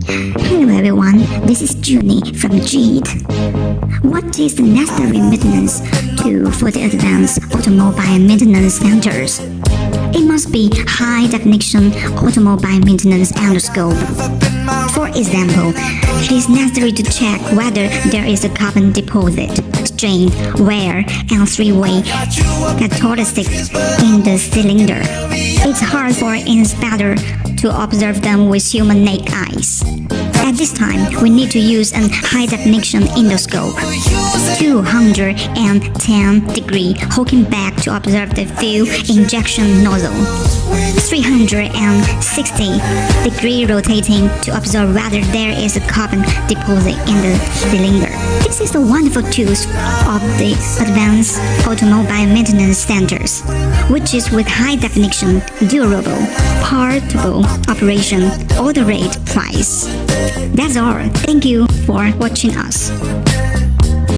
Hello everyone, this is Junie from JEED. What is the necessary maintenance tool for the advanced automobile maintenance centers? It must be high-definition automobile maintenance endoscope. For example, it is necessary to check whether there is a carbon deposit, strain, wear, and three-way catalysis in the cylinder. It's hard for an inspector to observe them with human naked eyes. At this time, we need to use a high-definition endoscope, 210-degree hooking back to observe the fuel injection nozzle, 360-degree rotating to observe whether there is a carbon deposit in the cylinder. This is the wonderful tools of the advanced automobile maintenance centers, which is with high-definition, durable, portable operation, all the rate price. That's all. Thank you for watching us.